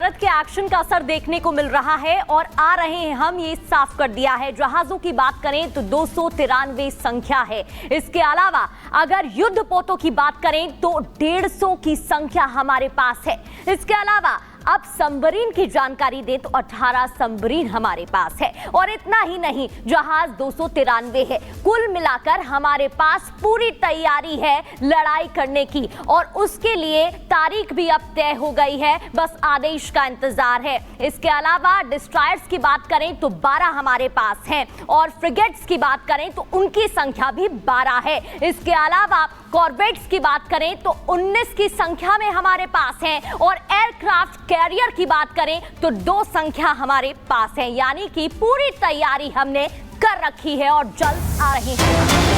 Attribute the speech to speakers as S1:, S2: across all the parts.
S1: भारत के एक्शन का असर देखने को मिल रहा है और आ रहे हैं हम, ये साफ कर दिया है। जहाजों की बात करें तो 293 संख्या है। इसके अलावा अगर युद्ध पोतों की बात करें तो 150 की संख्या हमारे पास है। इसके अलावा अब सबमरीन की जानकारी दें तो 18 सबमरीन हमारे पास है। और इतना ही नहीं, जहाज 293 है। कुल मिलाकर हमारे पास पूरी तैयारी है लड़ाई करने की और उसके लिए तारीख भी अब तय हो गई है, बस आदेश का इंतजार है। इसके अलावा डिस्ट्रॉयर्स की बात करें तो 12 हमारे पास हैं और फ्रिगेट्स की बात करें तो उनकी संख्या भी 12 है। इसके अलावा कॉर्वेट्स की बात करें तो 19 की संख्या में हमारे पास हैं और एयरक्राफ्ट कैरियर की बात करें तो 2 संख्या हमारे पास है। यानी कि पूरी तैयारी हमने कर रखी है और जल्द आ रही है।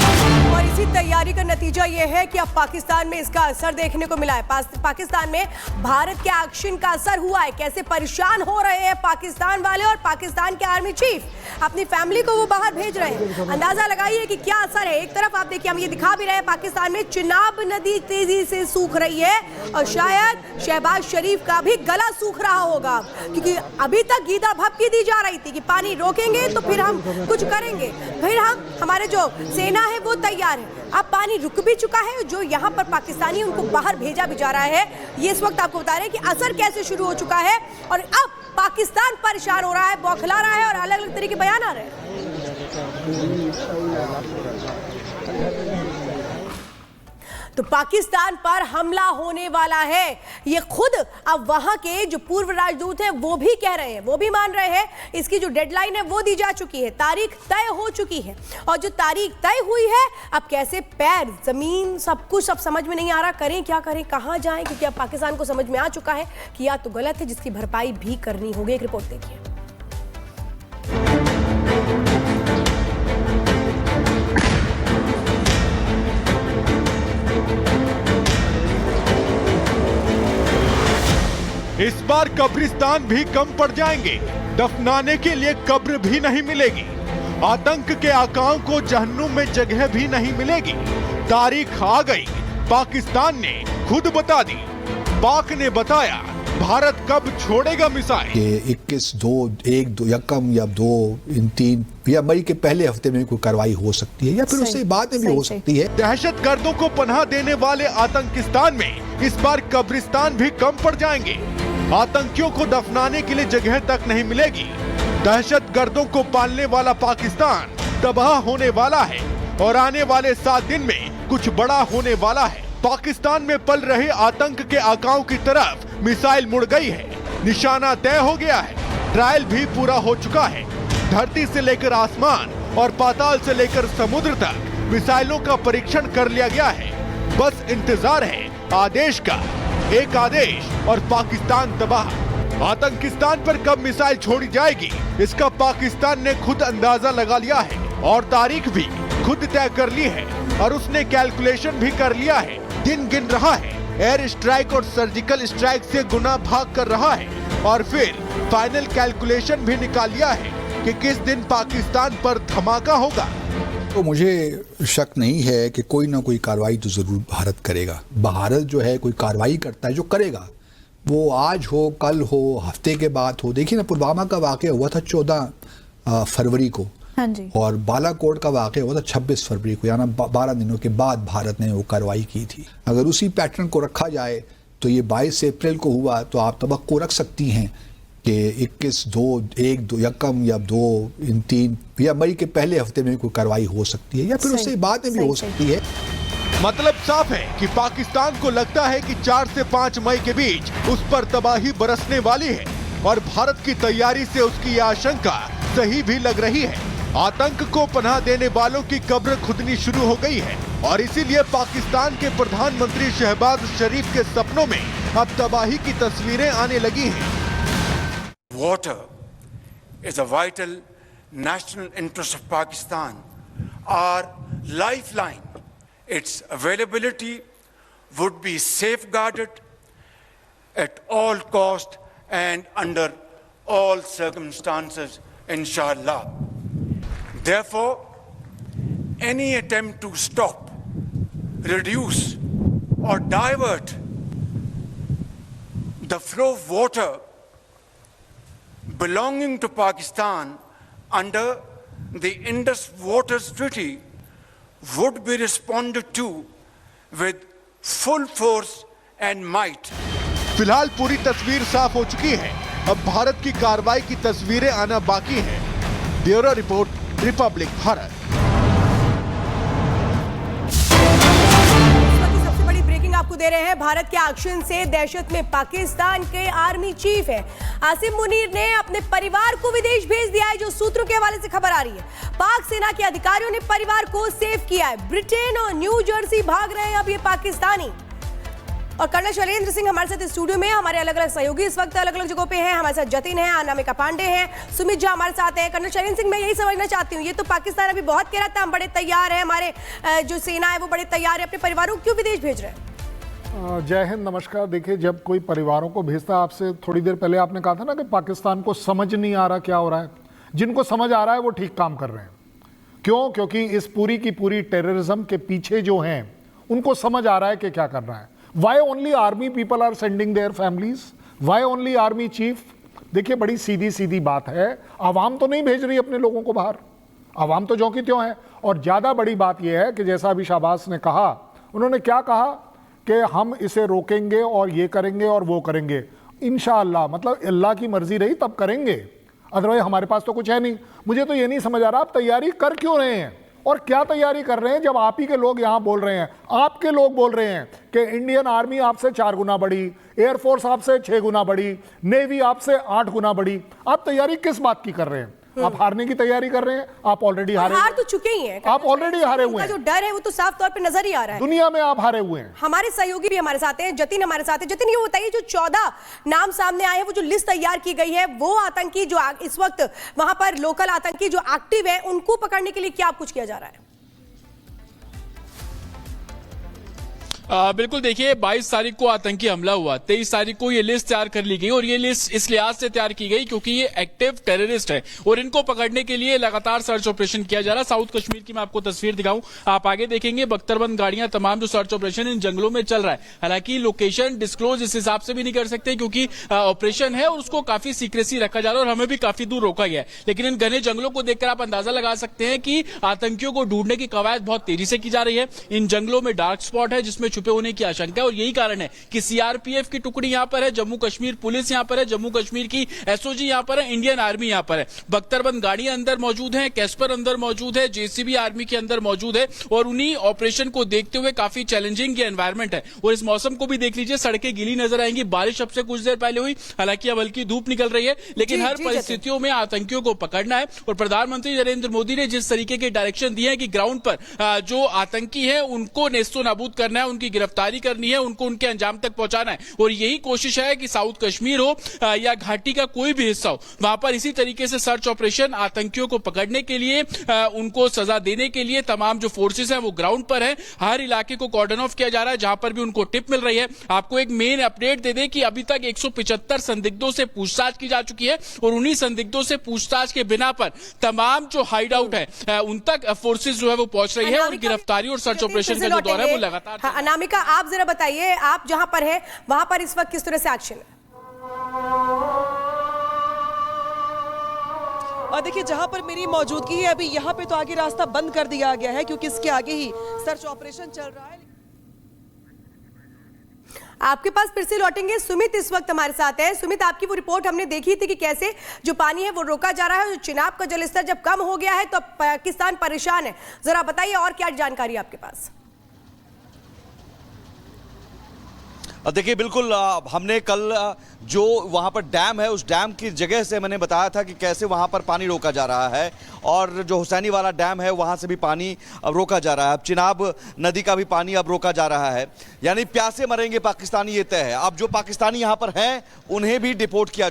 S2: और इसी तैयारी का नतीजा ये है कि अब पाकिस्तान में इसका असर देखने को मिला है। पाकिस्तान में भारत के एक्शन का असर हुआ है। कैसे परेशान हो रहे हैं पाकिस्तान वाले और पाकिस्तान के आर्मी चीफ अपनी फैमिली को वो बाहर भेज रहे हैं। अंदाजा लगाइए कि क्या असर है। एक तरफ आप देखिए, हम ये दिखा भी रहे हैं, पाकिस्तान में चिनाब नदी तेजी से सूख रही है और शायद शहबाज शरीफ का भी गला सूख रहा होगा, क्योंकि अभी तक गीदड़ भभकी दी जा रही थी कि पानी रोकेंगे तो फिर हम कुछ करेंगे, फिर हमारे जो सेना है वो तैयार है। अब पानी रुक भी चुका है, जो यहाँ पर पाकिस्तानी उनको बाहर भेजा भी जा रहा है। ये इस वक्त आपको बता रहे हैं कि असर कैसे शुरू हो चुका है और अब पाकिस्तान परेशान हो रहा है, बौखला रहा है और अलग अलग तरीके के बयान आ रहे हैं। तो पाकिस्तान पर हमला होने वाला है, ये खुद अब वहां के जो पूर्व राजदूत हैं वो भी कह रहे हैं, वो भी मान रहे हैं। इसकी जो डेडलाइन है वो दी जा चुकी है, तारीख तय हो चुकी है और जो तारीख तय हुई है, अब कैसे पैर जमीन सब कुछ अब समझ में नहीं आ रहा, करें क्या करें, कहां जाएं, क्योंकि अब पाकिस्तान को समझ में आ चुका है कि या तो गलत है जिसकी भरपाई भी करनी होगी। एक रिपोर्ट देखिए।
S3: इस बार कब्रिस्तान भी कम पड़ जाएंगे, दफनाने के लिए कब्र भी नहीं मिलेगी। आतंक के आकाओं को जहन्नुम में जगह भी नहीं मिलेगी। तारीख आ गई, पाकिस्तान ने खुद बता दी। पाक ने बताया भारत कब छोड़ेगा मिसाइल।
S4: 21 या 2 इन 3 या मई के पहले हफ्ते में कोई कार्रवाई हो सकती है या फिर उससे बाद में भी हो सकती है।
S3: दहशतगर्दों को पनाह देने वाले आतंकिस्तान में इस बार कब्रिस्तान भी कम पड़ जाएंगे। आतंकियों को दफनाने के लिए जगह तक नहीं मिलेगी। दहशतगर्दों को पालने वाला पाकिस्तान तबाह होने वाला है और आने वाले 7 दिन में कुछ बड़ा होने वाला है। पाकिस्तान में पल रहे आतंक के आकाओं की तरफ मिसाइल मुड़ गई है। निशाना तय हो गया है, ट्रायल भी पूरा हो चुका है। धरती से लेकर आसमान और पाताल से लेकर समुद्र तक मिसाइलों का परीक्षण कर लिया गया है। बस इंतजार है आदेश का। एक आदेश और पाकिस्तान तबाह। आतंकिस्तान पर कब मिसाइल छोड़ी जाएगी, इसका पाकिस्तान ने खुद अंदाजा लगा लिया है और तारीख भी खुद तय कर ली है और उसने कैलकुलेशन भी कर लिया है। दिन गिन रहा है, एयर स्ट्राइक और सर्जिकल स्ट्राइक से गुना भाग कर रहा है और फिर फाइनल कैलकुलेशन भी निकाल लिया है कि किस दिन पाकिस्तान पर धमाका होगा।
S4: तो मुझे शक नहीं है कि कोई ना कोई कार्रवाई तो जरूर भारत करेगा। भारत जो है कोई कार्रवाई करता है, जो करेगा वो आज हो, कल हो, हफ्ते के बाद हो। देखिए ना, पुलवामा का वाकया हुआ था 14 फरवरी को।
S5: हाँ जी।
S4: और बालाकोट का वाकया हुआ था 26 फरवरी को, यानी 12 दिनों के बाद भारत ने वो कार्रवाई की थी। अगर उसी पैटर्न को रखा जाए तो ये 22 अप्रैल को हुआ, तो आप तवक्को रख सकती हैं कि 21 या 2 इन 3 या मई के पहले हफ्ते में कोई कार्रवाई हो सकती है या फिर उससे बाद में भी हो सकती है।
S3: मतलब साफ है कि पाकिस्तान को लगता है कि 4 से 5 मई के बीच उस पर तबाही बरसने वाली है और भारत की तैयारी से उसकी यह आशंका सही भी लग रही है। आतंक को पनाह देने वालों की कब्र खुदनी शुरू हो गई है और इसीलिए पाकिस्तान के प्रधानमंत्री शहबाज शरीफ के सपनों में अब तबाही की तस्वीरें आने लगी हैं।
S6: Water is a vital national interest of Pakistan, our lifeline. Its availability would be safeguarded at all cost and under all circumstances, inshallah. Therefore, any attempt to stop, reduce or divert the flow of water belonging to Pakistan under the Indus Waters Treaty would be responded to with full force and might.
S3: फिलहाल पूरी तस्वीर साफ हो चुकी है, अब भारत की कार्रवाई की तस्वीरें आना बाकी है। Bureau report, Republic Bharat.
S2: सबसे बड़ी ब्रेकिंग आपको दे रहे हैं। भारत के एक्शन से दहशत में पाकिस्तान के आर्मी चीफ है आसिम मुनीर ने अपने परिवार को विदेश भेज दिया है, जो सूत्रों के हवाले से खबर आ रही है। पाक सेना के अधिकारियों ने परिवार को सेव किया है। ब्रिटेन और न्यू जर्सी भाग रहे हैं अब ये पाकिस्तानी। और कर्नल शैलेंद्र सिंह हमारे साथ स्टूडियो में, हमारे अलग अलग सहयोगी इस वक्त अलग अलग जगहों पे हैं। हमारे साथ जतिन है, अनामिका पांडे हैं, सुमित झा हमारे साथ हैं। कर्नल शैलेंद्र सिंह, मैं यही समझना चाहती हूँ, ये तो पाकिस्तान अभी बहुत कह रहा था हम बड़े तैयार है, हमारे जो सेना है वो बड़े तैयार है, अपने परिवारों को क्यों विदेश भेज रहे हैं?
S5: जय हिंद, नमस्कार। देखिए, जब कोई परिवारों को भेजता है, आपसे थोड़ी देर पहले आपने कहा था ना कि पाकिस्तान को समझ नहीं आ रहा क्या हो रहा है। जिनको समझ आ रहा है वो ठीक काम कर रहे हैं। क्यों? क्योंकि इस पूरी की पूरी टेररिज्म के पीछे जो हैं उनको समझ आ रहा है कि क्या करना है। Why only army people are sending their families, why only army chief? देखिए, बड़ी सीधी सीधी बात है, आवाम तो नहीं भेज रही अपने लोगों को बाहर, आवाम तो ज्यों की त्यों है। और ज़्यादा बड़ी बात यह है कि जैसा अभी शाहबाज ने कहा, उन्होंने क्या कहा कि हम इसे रोकेंगे और ये करेंगे और वो करेंगे। इंशाअल्लाह, मतलब अल्लाह की मर्जी रही तब करेंगे, अदरवाइज हमारे पास तो कुछ है नहीं। मुझे तो ये नहीं समझ आ रहा आप तैयारी कर क्यों रहे हैं और क्या तैयारी कर रहे हैं, जब आप ही के लोग यहां बोल रहे हैं, आपके लोग बोल रहे हैं कि इंडियन आर्मी आपसे 4 गुना बड़ी, एयरफोर्स आपसे 6 गुना बड़ी, नेवी आपसे 8 गुना बड़ी। आप तैयारी किस बात की कर रहे हैं? आप हारने की तैयारी कर रहे हैं। आप ऑलरेडी हारे,
S2: हार तो चुके ही हैं।
S5: आप ऑलरेडी हारे हुए हैं।
S2: जो डर है वो तो साफ तौर पे नजर ही आ रहा है।
S5: दुनिया में आप हारे हुए हैं।
S2: हमारे सहयोगी भी हमारे साथ हैं, जतिन हमारे साथ है। जतिन, ये बताइए, जो 14 नाम सामने आए हैं, वो जो लिस्ट तैयार की गई है, वो आतंकी जो इस वक्त वहां पर लोकल आतंकी जो एक्टिव है, उनको पकड़ने के लिए क्या कुछ किया जा रहा है?
S7: बिल्कुल, देखिए 22 तारीख को आतंकी हमला हुआ, 23 तारीख को ये लिस्ट तैयार कर ली गई और ये लिस्ट इस लिहाज से तैयार की गई क्योंकि ये एक्टिव टेररिस्ट है और इनको पकड़ने के लिए लगातार सर्च ऑपरेशन किया जा रहा है। साउथ कश्मीर की मैं आपको तस्वीर दिखाऊं, आप आगे देखेंगे बख्तरबंद गाड़ियां, तमाम जो सर्च ऑपरेशन इन जंगलों में चल रहा है। हालांकि लोकेशन डिस्क्लोज इस हिसाब से भी नहीं कर सकते क्योंकि ऑपरेशन है और उसको काफी सीक्रेसी रखा जा रहा है और हमें भी काफी दूर रोका गया है। लेकिन इन घने जंगलों को देखकर आप अंदाजा लगा सकते हैं कि आतंकियों को ढूंढने की कवायद बहुत तेजी से की जा रही है। इन जंगलों में डार्क स्पॉट है जिसमें छुपे होने की आशंका, और यही कारण है कि सीआरपीएफ की टुकड़ी यहां पर है, जम्मू कश्मीर पुलिस यहां पर है, जम्मू कश्मीर की एसओजी यहां पर है, इंडियन आर्मी यहां पर है। बख्तरबंद गाड़ियां अंदर मौजूद हैं, कैस्पर अंदर मौजूद है, जेसीबी आर्मी के अंदर मौजूद है और उन्हीं ऑपरेशन को देखते हुए काफी चैलेंजिंग ये एनवायरमेंट है। और इस मौसम को भी देख लीजिए, सड़कें गीली नजर आएंगी। बारिश अब से कुछ देर पहले हुई, हालांकि अब हल्की धूप निकल रही है, लेकिन हर परिस्थितियों में आतंकियों को पकड़ना है। और प्रधानमंत्री नरेंद्र मोदी ने जिस तरीके के डायरेक्शन दिए हैं कि ग्राउंड पर जो आतंकी है उनको नेस्तो नाबूद करना है, उनकी गिरफ्तारी करनी है, उनको उनके अंजाम तक पहुंचाना है। और यही कोशिश है कि साउथ कश्मीर हो या घाटी का कोई भी हिस्सा हो, वहां पर इसी तरीके से सर्च ऑपरेशन, आतंकियों को पकड़ने के लिए, उनको सजा देने के लिए तमाम जो फोर्सेस हैं वो ग्राउंड पर है। हर इलाके को कॉर्डन ऑफ किया जा रहा है जहां पर भी उनको टिप मिल रही है। आपको एक मेन अपडेट दे दें कि अभी तक 175 संदिग्धों से पूछताछ की जा चुकी है और उन्हीं संदिग्धों से पूछताछ के बिना पर तमाम जो हाइड आउट है उन तक फोर्सेस जो है वो पहुंच रही है और गिरफ्तारी और सर्च ऑपरेशन का जो दौर है वो लगातार।
S2: अनामिका, आप जरा बताइए, आप जहां पर है वहां पर इस वक्त किस तरह से एक्शन है?
S8: और देखिए, जहां पर मेरी मौजूदगी है अभी, यहां पे तो आगे रास्ता बंद कर दिया गया है क्योंकि इसके आगे ही सर्च ऑपरेशन चल रहा है।
S2: आपके पास फिर से लौटेंगे, सुमित इस वक्त हमारे साथ है। सुमित, आपकी वो रिपोर्ट हमने देखी थी कि कैसे जो पानी है वो रोका जा रहा है, जो चिनाब का जलस्तर जब कम हो गया है तो पाकिस्तान परेशान है। जरा बताइए और क्या जानकारी आपके पास?
S9: देखिए, बिल्कुल हमने कल जो वहाँ पर डैम है उस डैम की जगह से मैंने बताया था कि कैसे वहाँ पर पानी रोका जा रहा है और जो हुसैनी वाला डैम है वहाँ से भी पानी अब रोका जा रहा है। अब चिनाब नदी का भी पानी अब रोका जा रहा है, यानी प्यासे मरेंगे पाकिस्तानी, ये तय है। अब जो पाकिस्तानी यहाँ पर हैं उन्हें भी डिपोर्ट किया जा